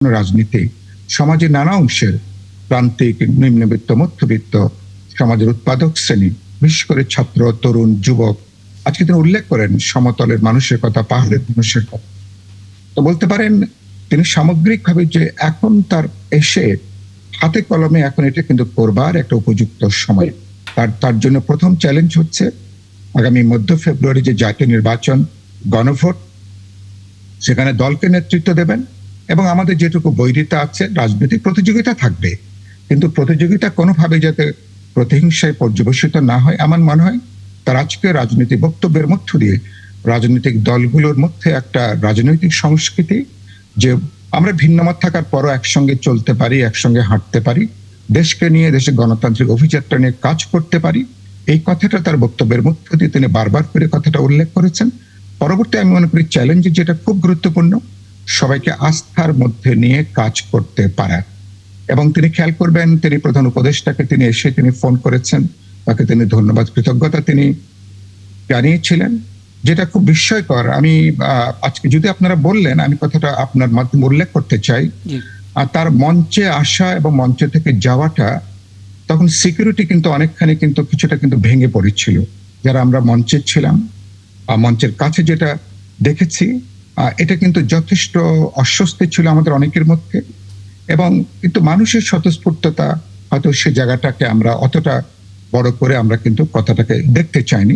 রাজনীতি সমাজের নানা অংশের প্রান্তিক, নিম্নবিত্ত, মধ্যবিত্ত, সমাজের উৎপাদক শ্রেণী, বিশেষ করে ছাত্র, তরুণ, যুবক, আজকে তিনি উল্লেখ করেন সমতলের মানুষের কথা, পাহাড়ের মানুষের কথা। তো বলতে পারেন তিনি সামগ্রিকভাবে যে এখন তার এসে হাতে কলমে এখন এটা কিন্তু করবার একটা উপযুক্ত সময়। তার জন্য প্রথম চ্যালেঞ্জ হচ্ছে আগামী মধ্য ফেব্রুয়ারি যে জাতীয় নির্বাচন, গণভোট, সেখানে দলকে নেতৃত্ব দেবেন এবং আমাদের যেটুকু বৈরিতা আছে, রাজনৈতিক প্রতিযোগিতা থাকবে, কিন্তু প্রতিযোগিতা কোনোভাবে যাতে প্রতিহিংসায় পর্যবেসিত না হয়। আমার মনে হয় তার আজকে রাজনৈতিক বক্তব্যের মধ্য দিয়ে রাজনৈতিক দলগুলোর মধ্যে একটা রাজনৈতিক সংস্কৃতি, যে আমরা ভিন্নমত থাকার পরও একসঙ্গে চলতে পারি, একসঙ্গে হাঁটতে পারি, দেশকে নিয়ে, দেশের গণতান্ত্রিক অভিযাত্রা নিয়ে কাজ করতে পারি, এই কথাটা তার বক্তব্যের মধ্য দিয়ে তিনি বারবার করে কথাটা উল্লেখ করেছেন। পরবর্তী আমি মনে করি চ্যালেঞ্জ যেটা খুব গুরুত্বপূর্ণ, সবাইকে আস্থার মধ্যে নিয়ে কাজ করতে পারা। এবং তিনি খেয়াল করবেন, তিনি প্রধান উপদেষ্টাকে তিনি এসে তিনি ফোন করেছেন, তাকে তিনি ধন্যবাদ, কৃতজ্ঞতা তিনি জানিয়েছিলেন, যেটা খুব বিস্ময়কর। আমি আজকে যদি আপনারা বললেন, আমি কথাটা আপনার মাধ্যমে উল্লেখ করতে চাই। আর তার মঞ্চে আসা এবং মঞ্চ থেকে যাওয়াটা, তখন সিকিউরিটি কিন্তু অনেকখানি কিন্তু কিছুটা কিন্তু ভেঙে পড়েছিল। যারা আমরা মঞ্চে ছিলাম, মঞ্চের কাছে যেটা দেখেছি, এটা কিন্তু যথেষ্ট অস্বস্তি ছিল আমাদের অনেকের মধ্যে। এবং কিন্তু মানুষের স্বতঃস্ফূর্ততা, হয়তো সে জায়গাটাকে আমরা অতটা বড় করে আমরা কিন্তু কথাটাকে দেখতে চাইনি।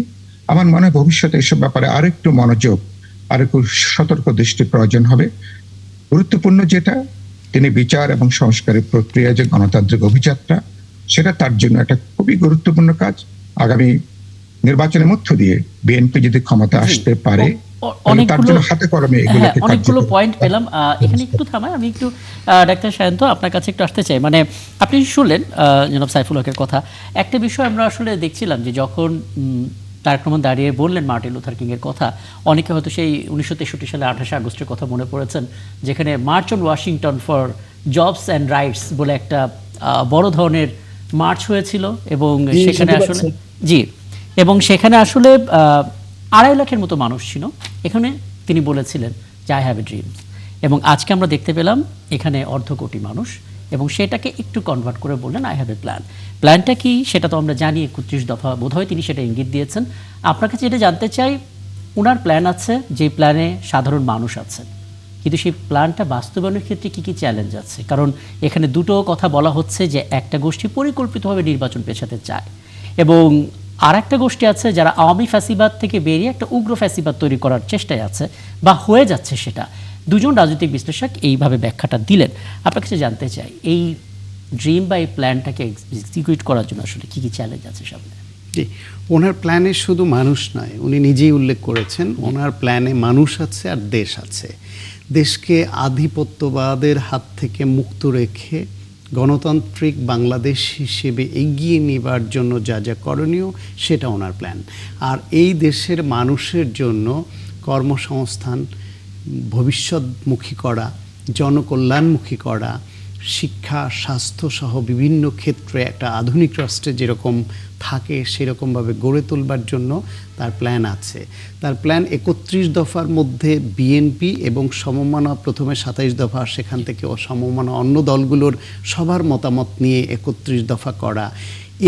আমার মনে হয় ভবিষ্যতে এসব ব্যাপারে আরেকটু মনোযোগ, আরেকটু সতর্ক দৃষ্টি প্রয়োজন হবে। গুরুত্বপূর্ণ যেটা, তিনি বিচার এবং সংস্কারের প্রক্রিয়া যে গণতান্ত্রিক অভিযাত্রা, সেটা তার জন্য একটা খুবই গুরুত্বপূর্ণ কাজ। আগামী নির্বাচনের মধ্য দিয়ে বিএনপি যদি ক্ষমতা আসতে পারে, অনেকগুলো পয়েন্ট পেলাম। এখানে একটু থামায়, আমি একটু ডাক্তার সায়ন্ত আপনার কাছে একটু আসতে চাই। মানে আপনি শুনলেন জনাব সাইফুল হকের কথা। একটা বিষয় আমরা আসলে দেখছিলাম যে যখন তারেক রহমান দাঁড়িয়ে বললেন মার্টিন লুথার কিং এর কথা, অনেকে হয়তো সেই 1963 সালে 28 আগস্টের কথা মনে পড়েছেন, যেখানে March on Washington for jobs and rights বলে একটা বড় ধরনের মার্চ হয়েছিল। এবং সেখানে আসলে সেখানে আসলে 2.5 লাখের মতো মানুষ ছিল। এখানে তিনি বলেছিলেন যে আই হ্যাভ এ ড্রিম। এবং আজকে আমরা দেখতে পেলাম এখানে 1.5 কোটি মানুষ, এবং সেটাকে একটু কনভার্ট করে বললেন আই হ্যাভ এ প্ল্যান। প্ল্যানটা কি সেটা তো আমরা জানি, 31 দফা বোধহয় তিনি সেটা ইঙ্গিত দিয়েছেন। আপনার কাছে যেটা জানতে চাই, ওনার প্ল্যান আছে, যে প্ল্যানে সাধারণ মানুষ আছে, কিন্তু সেই প্ল্যানটা বাস্তবায়নের ক্ষেত্রে কি কি চ্যালেঞ্জ আছে? কারণ এখানে দুটো কথা বলা হচ্ছে, যে একটা গোষ্ঠী পরিকল্পিতভাবে নির্বাচন পেছাতে চায়, এবং আর একটা গোষ্ঠী আছে যারা আওয়ামী ফ্যাসিবাদ থেকে বেরিয়ে একটা উগ্র ফ্যাসিবাদ তৈরি করার চেষ্টায় আছে বা হয়ে যাচ্ছে। সেটা দুজন রাজনৈতিক বিশ্লেষক এইভাবে ব্যাখ্যাটা দিলেন। আপনার কাছে জানতে চাই, এই ড্রিম বা এই প্ল্যানটাকে এক্সিকিউট করার জন্য আসলে কি কি চ্যালেঞ্জ আছে সামনে? ওনার প্ল্যানে শুধু মানুষ নয়, উনি নিজেই উল্লেখ করেছেন, ওনার প্ল্যানে মানুষ আছে আর দেশ আছে। দেশকে আধিপত্যবাদের হাত থেকে মুক্ত রেখে গণতান্ত্রিক বাংলাদেশ হিসেবে এগিয়ে নেবার জন্য যা যা করণীয়, সেটা ওনার প্ল্যান। আর এই দেশের মানুষের জন্য কর্মসংস্থান, ভবিষ্যৎমুখী করা, জনকল্যাণমুখী করা, শিক্ষা, স্বাস্থ্য সহ বিভিন্ন ক্ষেত্রে একটা আধুনিক রাষ্ট্রে যেরকম থাকে সেরকমভাবে গড়ে তোলবার জন্য তার প্ল্যান আছে। তার প্ল্যান 31 দফার মধ্যে বিএনপি এবং সমমনা, প্রথমে 27 দফা, সেখান থেকে সমমনা অন্য দলগুলোর সবার মতামত নিয়ে 31 দফা করা।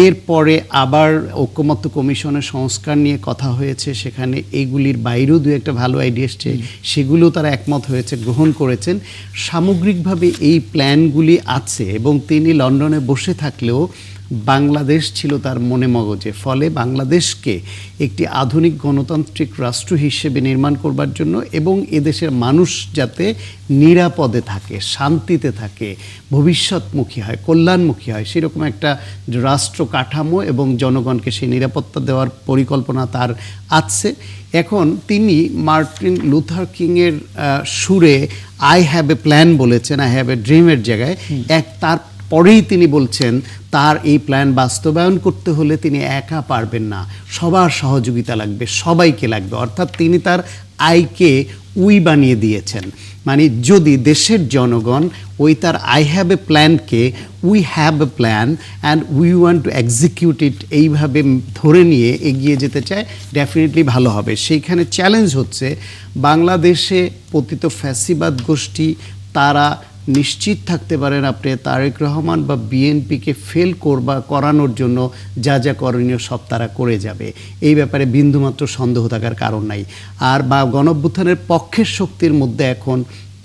এরপরে আবার ঐকমত্য কমিশনের সংস্কার নিয়ে কথা হয়েছে, সেখানে এইগুলির বাইরেও দু একটা ভালো আইডিয়া এসছে, সেগুলো তারা একমত হয়েছে, গ্রহণ করেছেন। সামগ্রিকভাবে এই প্ল্যানগুলি আছে, এবং তিনি লন্ডনে বসে থাকলেও বাংলাদেশ ছিল তার মনে মগজে। ফলে বাংলাদেশকে একটি আধুনিক গণতান্ত্রিক রাষ্ট্র হিসেবে নির্মাণ করবার জন্য, এবং এদেশের মানুষ যাতে নিরাপদে থাকে, শান্তিতে থাকে, ভবিষ্যৎমুখী হয়, কল্যাণমুখী হয়, সেরকম একটা রাষ্ট্র কাঠামো এবং জনগণকে সেই নিরাপত্তা দেওয়ার পরিকল্পনা তার আছে। এখন তিনি মার্টিন লুথার কিংয়ের সুরে আই হ্যাভ এ প্ল্যান বলেছেন, আই হ্যাভ এ ড্রিমের জায়গায় তার পরেই তিনি বলছেন তার এই প্ল্যান বাস্তবায়ন করতে হলে তিনি একা পারবেন না, সবার সহযোগিতা লাগবে, সবাইকে লাগবে। অর্থাৎ তিনি তার আইকে উই বানিয়ে দিয়েছেন। মানে যদি দেশের জনগণ ওই তার আই হ্যাভ এ প্ল্যানকে we have a plan and we want to execute it এইভাবে ধরে নিয়ে এগিয়ে যেতে চায়, ডেফিনেটলি ভালো হবে। সেইখানে চ্যালেঞ্জ হচ্ছে বাংলাদেশে পতিত ফ্যাসিবাদ গোষ্ঠী, তারা নিশ্চিত থাকতে পারেন আপনি তারেক রহমান বা বিএনপিকে ফেল করানোর জন্য যা যা করণীয় সব তারা করে যাবে, এই ব্যাপারে বিন্দুমাত্র সন্দেহ থাকার কারণ নাই। আর বা গণঅভ্যুত্থানের পক্ষের শক্তির মধ্যে এখন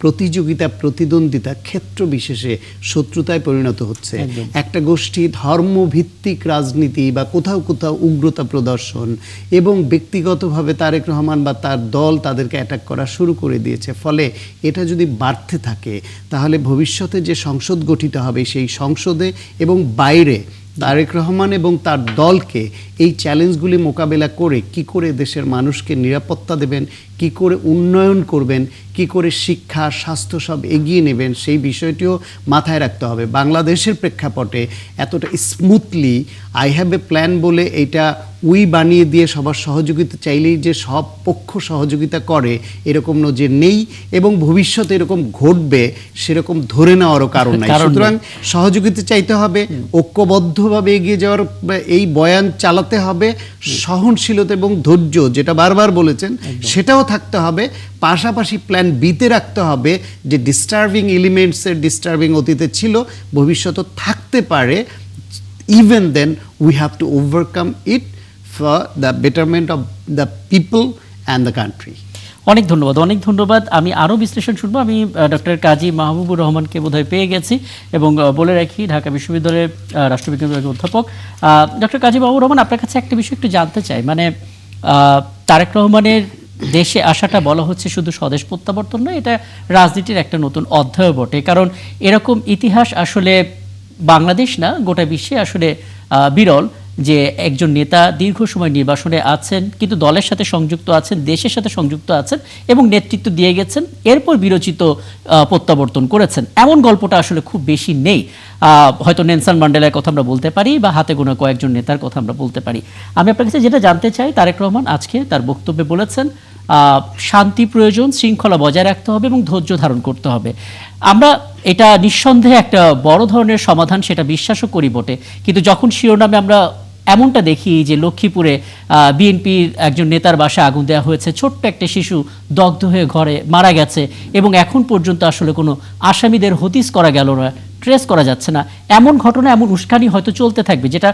প্রতিযোগিতা, প্রতিদ্বন্দ্বিতা ক্ষেত্র বিশেষে শত্রুতায় পরিণত হচ্ছে। একটা গোষ্ঠী ধর্মভিত্তিক রাজনীতি বা কোথাও কোথাও উগ্রতা প্রদর্শন এবং ব্যক্তিগতভাবে তারেক রহমান বা তার দল তাদেরকে অ্যাটাক করা শুরু করে দিয়েছে। ফলে এটা যদি বাড়তে থাকে তাহলে ভবিষ্যতে যে সংসদ গঠিত হবে সেই সংসদে এবং বাইরে তারেক রহমান এবং তার দলকে এই চ্যালেঞ্জগুলি মোকাবেলা করে কি করে দেশের মানুষকে নিরাপত্তা দেবেন, কি করে উন্নয়ন করবেন, কি করে শিক্ষা, স্বাস্থ্য সব এগিয়ে নেবেন, সেই বিষয়টিও মাথায় রাখতে হবে। বাংলাদেশের প্রেক্ষাপটে এতটা smoothly I have a plan বলে এটা উই বানিয়ে দিয়ে সবার সহযোগিতা চাইলেই যে সব পক্ষ সহযোগিতা করে এরকম নজির নেই, এবং ভবিষ্যতে এরকম ঘটবে সেরকম ধরে নেওয়ারও কারণ নাই। সুতরাং সহযোগিতা চাইতে হবে, ঐক্যবদ্ধভাবে এগিয়ে যাওয়ার এই বয়ান চালাতে হবে, সহনশীলতা এবং ধৈর্য যেটা বারবার বলেছেন সেটাও থাকতে হবে। পাশাপাশি প্ল্যান বিতে রাখতে হবে যে ডিস্টার্বিং এলিমেন্টসের ডিস্টার্বিং অতীতে ছিল, ভবিষ্যতে থাকতে পারে। Even then we have to overcome it for the betterment of the people and the country. অনেক ধন্যবাদ। আমি আরও বিশ্লেষণ শুনবো। আমি ডক্টর কাজী মাহবুবুর রহমানকে বোধহয় পেয়ে গেছি, এবং বলে রাখি ঢাকা বিশ্ববিদ্যালয়ের রাষ্ট্রবিজ্ঞান বিভাগের অধ্যাপক। ডক্টর কাজী মাহবুবুর রহমান, আপনার কাছে একটা বিষয় একটু জানতে চাই। মানে তারেক রহমানের দেশে আসাটা বলা হচ্ছে শুধু স্বদেশ প্রত্যাবর্তন নয়, এটা রাজনীতির একটা নতুন অধ্যায় বটে। কারণ এরকম ইতিহাস আসলে বাংলাদেশ না, গোটা বিশ্বে আসলে বিরল যে একজন নেতা দীর্ঘ সময় নির্বাসনে আছেন, কিন্তু দলের সাথে সংযুক্ত আছেন, দেশের সাথে সংযুক্ত আছেন এবং নেতৃত্ব দিয়ে গেছেন, এরপর বিরচিত প্রত্যাবর্তন করেছেন। এমন গল্পটা আসলে খুব বেশি নেই। হয়তো নেলসন ম্যান্ডেলার কথা আমরা বলতে পারি, বা হাতে গোনা কয়েকজন নেতার কথা আমরা বলতে পারি। আমি আপনার কাছে যেটা জানতে চাই, তারেক রহমান আজকে তার বক্তব্যে বলেছেন শান্তি প্রয়োজন, শৃঙ্খলা বজায় রাখতে হবে এবং ধৈর্য ধারণ করতে হবে। আমরা এটা নিঃসন্দেহে একটা বড় ধরনের সমাধান, সেটা বিশ্বাসও করি বটে। কিন্তু যখন শিরোনামে আমরা এমনটা দেখি যে লক্ষ্মীপুরে বিএনপির একজন নেতার বাসায় আগুন দেওয়া হয়েছে, ছোট্ট একটা শিশু দগ্ধ হয়ে ঘরে মারা গেছে, এবং এখন পর্যন্ত আসলে কোনো আসামিদের হদিস করা গেল না, ট্রেস করা যাচ্ছে না, এমন ঘটনা, এমন উস্কানি হয়তো চলতে থাকবে। যেটা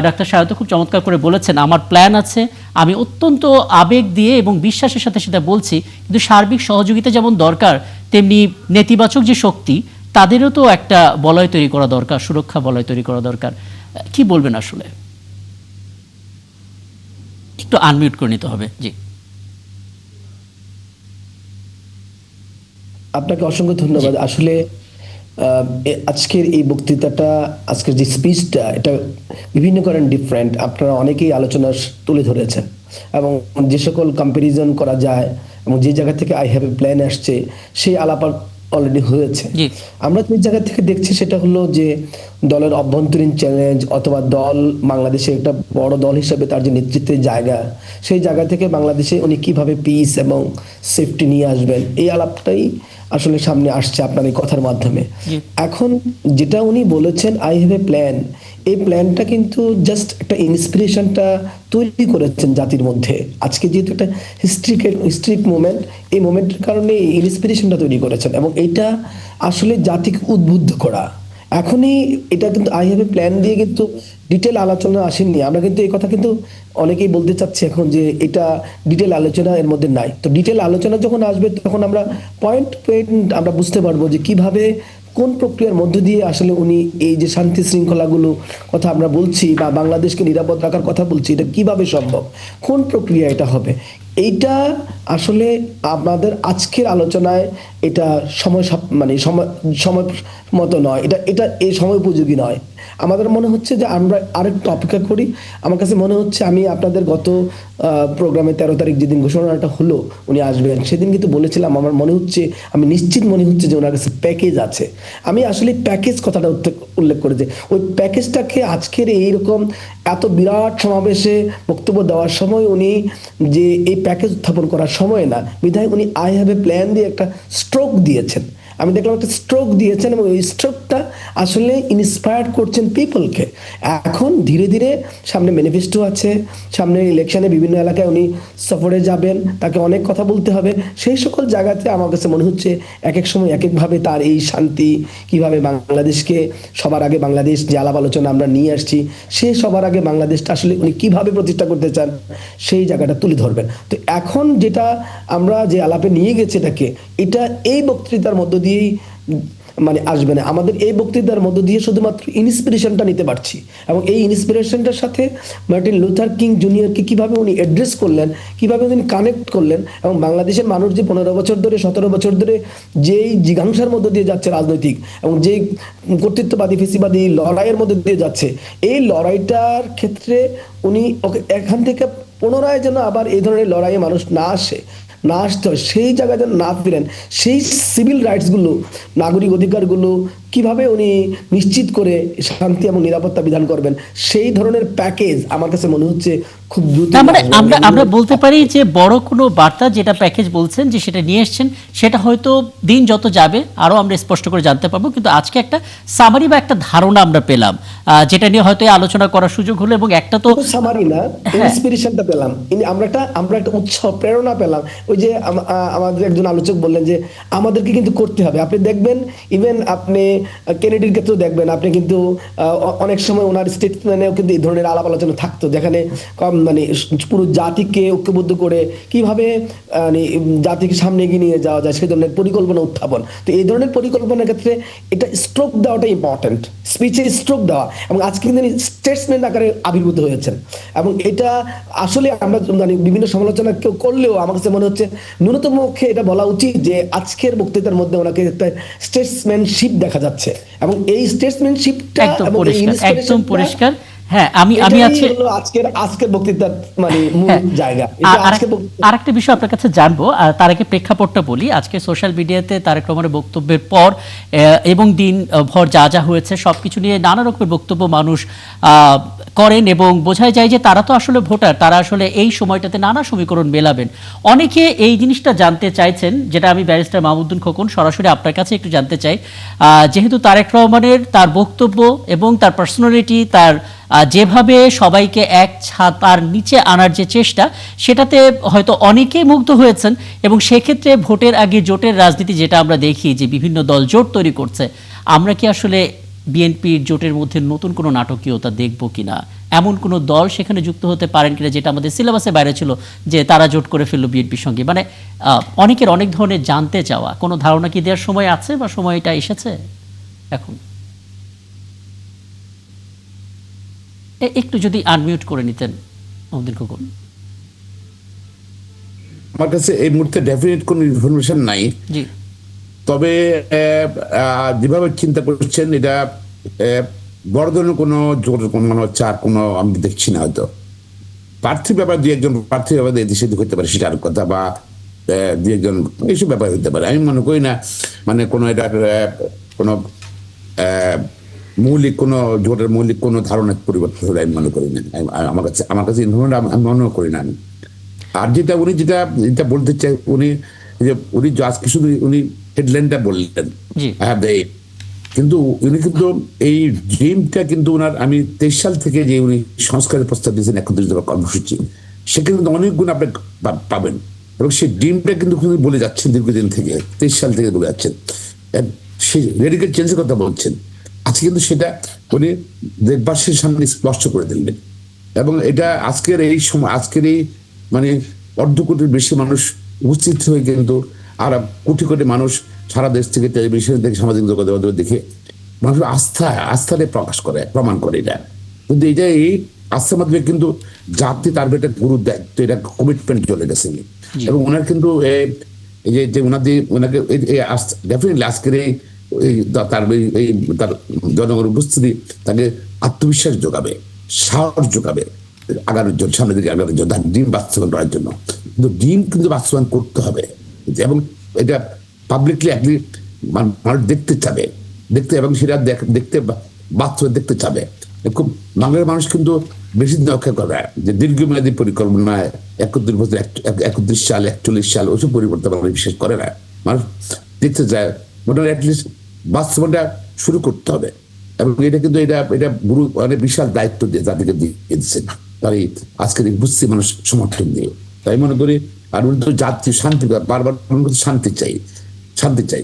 ডাক্তার সায়ন্ত খুব চমৎকার করে বলেছেন, আমার প্ল্যান আছে, আমি অত্যন্ত আবেগ দিয়ে এবং বিশ্বাসের সাথে সেটা বলছি, কিন্তু সার্বিক সহযোগিতা যেমন দরকার, তেমনি নেতিবাচক যে শক্তি তাদেরও তো একটা বলয় তৈরি করা দরকার, সুরক্ষা বলয় তৈরি করা দরকার। কি বলবেন আসলে? একটু আনমিউট করে নিতে হবে। জি, আপনাকে অসংখ্য ধন্যবাদ। আসলে আজকের এই বক্তৃতাটা, আজকের যে স্পিচটা, এটা বিভিন্ন কারণ ডিফারেন্ট, আপনারা অনেকেই আলোচনা তুলে ধরেছেন, এবং যে সকল কম্প্যারিজন করা যায় এবং যে জায়গা থেকে আই হ্যাভ এ প্ল্যান আসছে সেই আলাপ অলরেডি হয়েছে। আমরা যে জায়গা থেকে দেখছি সেটা হলো যে দলের অভ্যন্তরীণ চ্যালেঞ্জ, অথবা দল বাংলাদেশে একটা বড় দল হিসেবে তার যে নেতৃত্বের জায়গা, সেই জায়গা থেকে বাংলাদেশে উনি কিভাবে পিস এবং সেফটি নিয়ে আসবেন, এই আলাপটাই আসলে সামনে আসছে আপনার এই কথার মাধ্যমে। এখন যেটা উনি বলেছেন আই হ্যাভ এ প্ল্যান, এই প্ল্যানটা কিন্তু জাস্ট একটা ইন্সপিরেশনটা তৈরি করেছেন জাতির মধ্যে। আজকে যেহেতু একটা হিস্ট্রিক মোমেন্ট, এই মোমেন্টের কারণে এই ইন্সপিরেশনটা তৈরি করেছেন, এবং এইটা আসলে জাতিকে উদ্বুদ্ধ করা। এখনই এটা কিন্তু আই হ্যাভ এ প্ল্যান দিয়ে কিন্তু ডিটেল আলোচনা আসেননি। আমরা কিন্তু এই কথা কিন্তু অনেকেই বলতে চাচ্ছি এখন যে এটা ডিটেল আলোচনা এর মধ্যে নাই। তো ডিটেল আলোচনা যখন আসবে তখন আমরা পয়েন্ট আমরা বুঝতে পারবো যে কিভাবে, কোন প্রক্রিয়ার মধ্য দিয়ে আসলে উনি এই যে শান্তি শৃঙ্খলাগুলো কথা আমরা বলছি বা বাংলাদেশকে নিরাপদ রাখার কথা বলছি, এটা কিভাবে সম্ভব, কোন প্রক্রিয়া এটা হবে, এইটা আসলে আমাদের আজকের আলোচনায় এটা সময় মতো নয়, এটা এই সময় উপযোগী নয়। আমাদের মনে হচ্ছে যে আমরা আরেকটু অপেক্ষা করি। আমার কাছে মনে হচ্ছে, আমি আপনাদের গত প্রোগ্রামে 13 তারিখ যেদিন ঘোষণাটা হলো উনি আসবেন, সেদিন কিন্তু বলেছিলাম আমার মনে হচ্ছে, আমি নিশ্চিত মনে হচ্ছে যে ওনার কাছে প্যাকেজ আছে। আমি আসলে প্যাকেজ কথাটা উল্লেখ করেছি, ওই প্যাকেজটাকে আজকের এইরকম এত বিরাট সমাবেশে বক্তব্য দেওয়ার সময় উনি যে এই প্যাকেজ উত্থাপন করার সময় না, বিধায় উনি আই হ্যাভ এ প্ল্যান দিয়ে একটা স্ট্রোক দিয়েছেন। আমি দেখলাম একটা স্ট্রোক দিয়েছেন, এবং এই স্ট্রোক ভবিষ্যৎটা আসলে ইন্সপায়ার করছেন পিপলকে। এখন ধীরে ধীরে সামনে ম্যানিফেস্টো আছে, সামনে ইলেকশনে বিভিন্ন এলাকায় উনি সফরে যাবেন, তাকে অনেক কথা বলতে হবে। সেই সকল জায়গাতে আমার কাছে মনে হচ্ছে এক এক সময় এক একভাবে তার এই শান্তি, কিভাবে বাংলাদেশকে সবার আগে, বাংলাদেশ যে আলাপ আলোচনা আমরা নিয়ে আসছি, সে সবার আগে বাংলাদেশটা আসলে উনি কিভাবে প্রতিষ্ঠা করতে চান সেই জায়গাটা তুলে ধরবেন। তো এখন যেটা আমরা যে আলাপে নিয়ে গেছি এটাকে, এটা এই বক্তৃতার মধ্য দিয়েই মানে আসবে না। আমাদের এই বক্তৃতার মধ্য দিয়ে শুধুমাত্র ইন্সপিরেশনটা নিতে পারছি, এবং এই ইন্সপিরেশনটার সাথে মার্টিন লুথার কিং জুনিয়রকে কিভাবে উনি অ্যাড্রেস করলেন, কিভাবে উনি কানেক্ট করলেন, এবং বাংলাদেশের মানুষ যে 15 বছর ধরে 17 বছর ধরে যেই জিজ্ঞাসার মধ্য দিয়ে যাচ্ছে রাজনৈতিক, এবং যেই কর্তৃত্ববাদী ফেসিবাদী লড়াইয়ের মধ্যে দিয়ে যাচ্ছে, এই লড়াইটার ক্ষেত্রে উনি ওকে এখান থেকে পুনরায় যেন আবার এই ধরনের লড়াইয়ে মানুষ না আসতে হয়, সেই জায়গায় যেন না ফিরেন, সেই সিভিল রাইটসগুলো, নাগরিক অধিকারগুলো কিভাবে উনি নিশ্চিত করে শান্তি এবং নিরাপত্তা বিধান করবেন, সেই ধরনের প্যাকেজ আমার কাছে মনে হচ্ছে খুব দ্রুত। তার মানে আমরা বলতে পারি যে বড় কোনো বার্তা যেটা প্যাকেজ বলছেন যে সেটা নিয়ে এসছেন, সেটা হয়তো দিন যত যাবে আরো আমরা স্পষ্ট করে জানতে পারবো, কিন্তু আজকে একটা সামারি বা একটা ধারণা আমরা পেলাম, যেটা নিয়ে হয়তো আলোচনা করার সুযোগ হলো। এবং একটা তো সামারি না, ইন্সপিরেশনটা পেলাম, আমরা একটা উৎসাহ প্রেরণা পেলাম। ওই যে আমাদের একজন আলোচক বললেন যে আমাদেরকে কিন্তু করতে হবে। আপনি দেখবেন, ইভেন আপনি কেনেডির ক্ষেত্রেও দেখবেন, আপনি কিন্তু অনেক সময় ওনার স্টেটমেন্টেও কিন্তু এই ধরনের আলাপ আলোচনা থাকতো, যেখানে মানে পুরো জাতিকে ঐক্যবদ্ধ করে কিভাবে মানে জাতিকে সামনে এগিয়ে নিয়ে যাওয়া যায় সেই ধরনের পরিকল্পনা উত্থাপন। তো এই ধরনের পরিকল্পনার ক্ষেত্রে এটা স্ট্রোক দেওয়াটা ইম্পর্টেন্ট, স্পিচে স্ট্রোক দেওয়া, এবং আজকে কিন্তু স্টেটসম্যান আকারে আবির্ভূত হয়েছেন। এবং এটা আসলে আমরা মানে বিভিন্ন সমালোচনা কেউ করলেও আমার কাছে মনে হচ্ছে ন্যূনতম পক্ষে এটা বলা উচিত যে আজকের বক্তৃতার মধ্যে ওনাকে একটা স্টেটসম্যানশিপ দেখা যাচ্ছে, এবং এই স্টেটসম্যানশিপটা একদম পরিষ্কার। হ্যাঁ, আমি আজকের বক্তৃতার মানে মূল জায়গা। আরেকটা বিষয় আপনার কাছে জানবো, তার আগে প্রেক্ষাপটটা বলি। আজকে সোশ্যাল মিডিয়াতে তারেক রহমানের বক্তব্যের পর এবং দিন ভর যা হয়েছে সবকিছু নিয়ে নানা রকমের বক্তব্য মানুষ করেন, এবং বোঝাই যায় যে তারা তো আসলে ভোটার, তারা আসলে এই সময়টাতে নানা সমীকরণ মেলাবেন। অনেকে এই জিনিসটা জানতে চাইছেন, যেটা আমি ব্যারিস্টার মাহমুদুল খোকন সরাসরি আপনার কাছে একটু জানতে চাই। যেহেতু তারেক রহমানের তার বক্তব্য এবং তার পার্সোনালিটি, তার যেভাবে সবাইকে এক ছাতার নিচে আনার যে চেষ্টা, সেটাতে হয়তো অনেকেই মুগ্ধ হয়েছেন, এবং সেক্ষেত্রে ভোটের আগে জোটের রাজনীতি যেটা আমরা দেখি যে বিভিন্ন দল জোট তৈরি করছে, আমরা কি আসলে বিএনপির জোটের মধ্যে নতুন কোনো নাটকীয়তা দেখব কিনা, এমন কোনো দল সেখানে যুক্ত হতে পারেন কিনা, যেটা আমাদের সিলেবাসে বাইরে ছিল যে তারা জোট করে ফেললো বিএনপির সঙ্গে? মানে অনেকের অনেক ধরনের জানতে চাওয়া, কোনো ধারণা কি দেওয়ার সময় আছে বা সময়টা এসেছে এখন? একটু যদি আনমিউট করে নিতেন আমাদের খোকন। আমার কাছে এই মুহূর্তে ডেফিনেট কোনো ইনফরমেশন নাই, জি, তবে যেভাবে চিন্তা করছেন এটা বড় ধরনের কোনো জোর মনে হচ্ছে আর কোনো আমি দেখছি না। হয়তো প্রার্থী ব্যাপার দুই একজন প্রার্থী ব্যাপার এদিকে সেদিকে হতে পারে, সেটা আর কথা, বা দুই একজন এইসব ব্যাপার হতে পারে। আমি মনে করি না মানে কোনো এটার কোনো মৌলিক কোনো জোটের মৌলিক কোনো ধারণার পরিবর্তন হলে আমি মনে করি না। আমার কাছে ইনফরমেশন আমি মনে করি না। আর উনি যেটা বলতে চাই, উনি আজকে শুধু উনি হেডলাইনটা বললেন, কিন্তু উনি কিন্তু এই ড্রিমটা কিন্তু ওনার, আমি 23 সাল থেকে যে উনি সংস্কারের প্রস্তাব দিয়েছেন 31 দফা কর্মসূচি, সেখানে কিন্তু অনেক গুণ আপনি পাবেন, এবং সেই ড্রিমটা কিন্তু বলে যাচ্ছেন দীর্ঘদিন থেকে, 23 সাল থেকে বলে যাচ্ছেন, সেই রেডিক্যাল চেঞ্জের কথা বলছেন। আজকে কিন্তু সেটা উনি দেশবাসীর সামনে স্পষ্ট করে দিলেন, এবং এটা আজকের এই সময়, আজকের এই মানে 1.5 কোটির বেশি মানুষ উপস্থিত হয়ে কিন্তু, আর কোটি কোটি মানুষ সারা দেশ থেকে, টেলিভিশন থেকে, সামাজিক যোগাযোগ দেখে মানুষ আস্থাতে প্রমাণ করে এটা। কিন্তু এটা এই আস্থার মাধ্যমে কিন্তু জাতি তার একটা গুরু দায়িত্ব, এটা কমিটমেন্ট চলে গেছে। এবং ওনার কিন্তু ওনাকে ডেফিনেটলি আজকের তার জনগণের উপস্থিতি তাকে আত্মবিশ্বাস যোগাবে, সাহস যোগাবে আগানোর জন্য, সামনের দিকে আগানোর জন্য, তার ডিম বাস্তবায়ন করার জন্য। কিন্তু ডিম কিন্তু বাস্তবায়ন করতে হবে, এবং এটা পাবলিকলি মানুষ দেখতে চাবে, এবং সেটা দেখতে বাস্তবে দেখতে চাবে। খুব বাংলার মানুষ কিন্তু বেশি দিন অপেক্ষা করে যে দীর্ঘমেয়াদী পরিকল্পনায় 31 বছর, 31 সাল, 41 সাল ওইসব পরিবর্তন মানুষ বিশ্বাস করে না। মানুষ দেখতে চায় মোটামুটি অ্যাটলিস্ট বাস্তবতা শুরু করতে হবে। এবং এটা কিন্তু এটা এটা গুরু অনেক বিশাল দায়িত্ব দিয়ে তাদেরকে দিয়ে দিচ্ছেন, তার এই আজকের এই বুঝছি মানুষ সমর্থন দিয়ে। তাই মনে করি আর উনি তো জাতীয় শান্তি বারবার শান্তি চাই, শান্তি চাই।